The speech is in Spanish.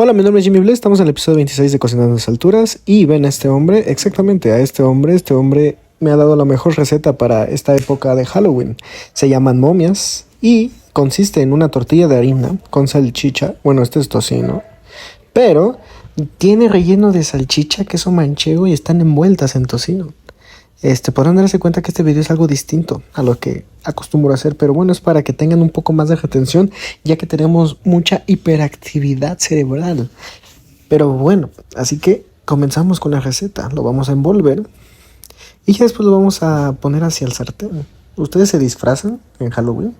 Hola, mi nombre es Jimmy Bless, estamos en el episodio 26 de Cocinando a las Alturas y ven a este hombre, exactamente a este hombre me ha dado la mejor receta para esta época de Halloween. Se llaman momias y consiste en una tortilla de harina con salchicha, bueno, este es tocino, pero tiene relleno de salchicha, queso manchego y están envueltas en tocino. Podrán darse cuenta que este video es algo distinto a lo que acostumbro a hacer, pero bueno, es para que tengan un poco más de retención, ya que tenemos mucha hiperactividad cerebral. Pero bueno, así que comenzamos con la receta. Lo vamos a envolver y ya después lo vamos a poner hacia el sartén. ¿Ustedes se disfrazan en Halloween?